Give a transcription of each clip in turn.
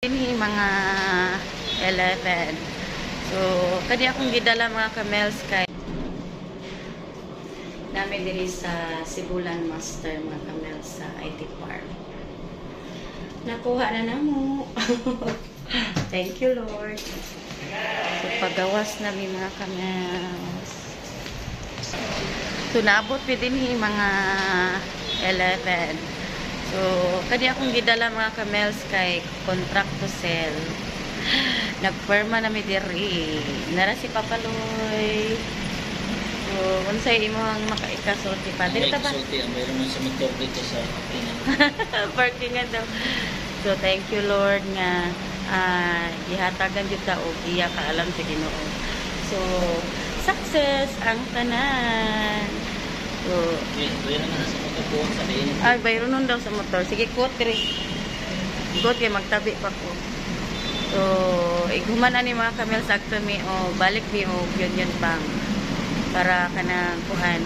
Ini mga 11. So, kani akong gidala mga kamels kay namin diri sa Sibulan Master mga kamels sa IT Park. Nakuha na namo. Thank you, Lord. So, pagawas namin mga kamels. So, naabot pa din mga 11. So, kani akong gidala mga kamels kay contract to sell. Nagperma na mi diri. Nara si Papaloy. So, unsay imong makaikasulti pa? Dili ta ba? Ikasulti ang mayroon mo sa motor dito sa parkingan. Parkingan daw. So, thank you Lord nga gihatagan jud ta og iya kaalam sa Ginoo. So, success ang tanan. So, mayroon na sa motor ko sa diin. ay, bayron nun daw sa motor. Sige, quote diri. Quote kay magtabi pa ko. So, iguman na ni mga kamel sakto mi o balik mi o Union Bank para kanang kuhan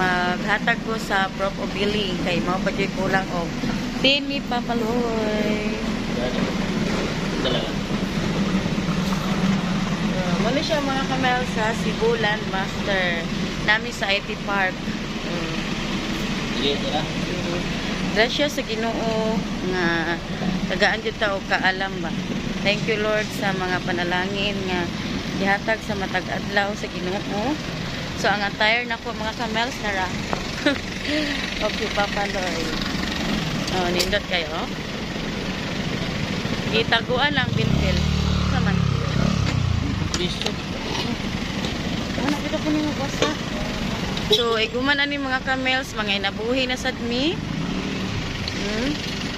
maghatag ko sa Prop o Billing kay mao pa jud kulang og tin ni Papaloy. Dalawa. Muna siya mga kamel sa Sibulan Master nami sa IT Park. Sige, tira. Grasya sa Ginoo nga tagaan jud ta og kaalam ba. Thank you Lord sa mga panalangin nga gihatag sa matag adlaw sa Ginoo. So ang attire nako mga kamels nara. Okay, Papaloy. Oh, nindot kayo. Itaguan lang bintil. Saman. Listo. Ano kita ko nimo basta. So, iguman ani mga kamels, mga inabuhi na sad mi.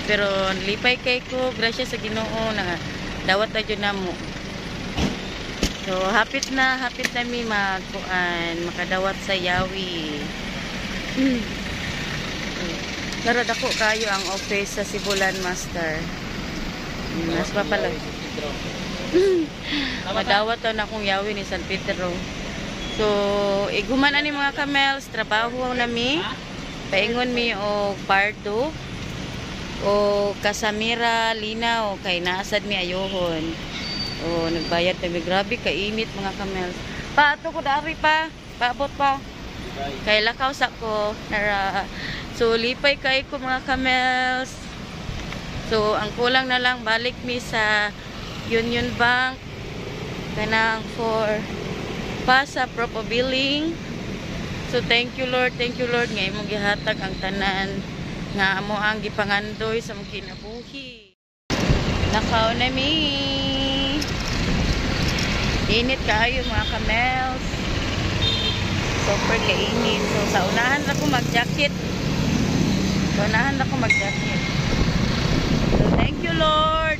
Pero lipay kay ko, grasya sa Ginoo na dawat na jud namo. So, hapit na mi makadawat sa Yawi. Narad ako kayo ang office sa Sibulan Master. Mas Papaloy. Madawat na akong Yawi ni San Pedro. So, iguman ani mga kamels, trabaho nami. Paingon mi og pardo o kasamira lina o kay naasad mi ayohon. O nagbayad kami, grabe kainit mga kamels. Pa ato ko dari pa, paabot pa. Kay lakaw sa ko nara. So lipay kay ko mga kamels. So ang kulang na lang balik mi sa Union Bank kanang for pa sa Prop o Billing. So thank you Lord nga imong gihatag ang tanan nga amo ang gipangandoy sa mong kinabuhi. Nakaw na mi. Init kaayo mga kamels. Super kainit. So sa unahan na ko mag-jacket. So thank you Lord.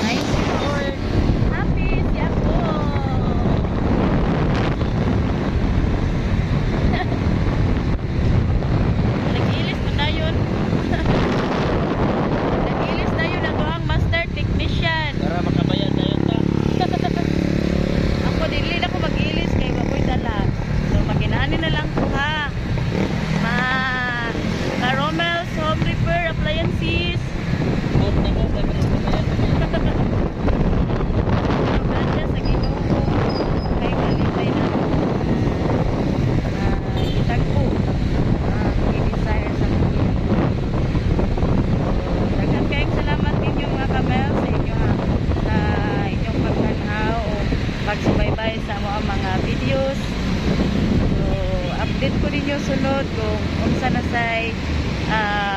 Thank you Lord. Happy siya ko. Nagilis mo na yun. Nagilis na yun ako ang master technician. Para makabayad na yun ta. Ako dili na ko mag-ilis kay baboy dala. So maginani na lang ko ha. Romel's Home Repair Appliances. Bot na mo, dapat makabayad na yun. Grasya sa Ginoo kay malipay na itagpo i-desire sa mga. Daghang kayong salamat ninyo mga kamel sa inyo sa inyong pagtanaw o pagsubaybay sa mga videos. So update ko ninyo sunod kung unsa na say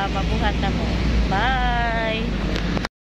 mabuhat na mo. Bye!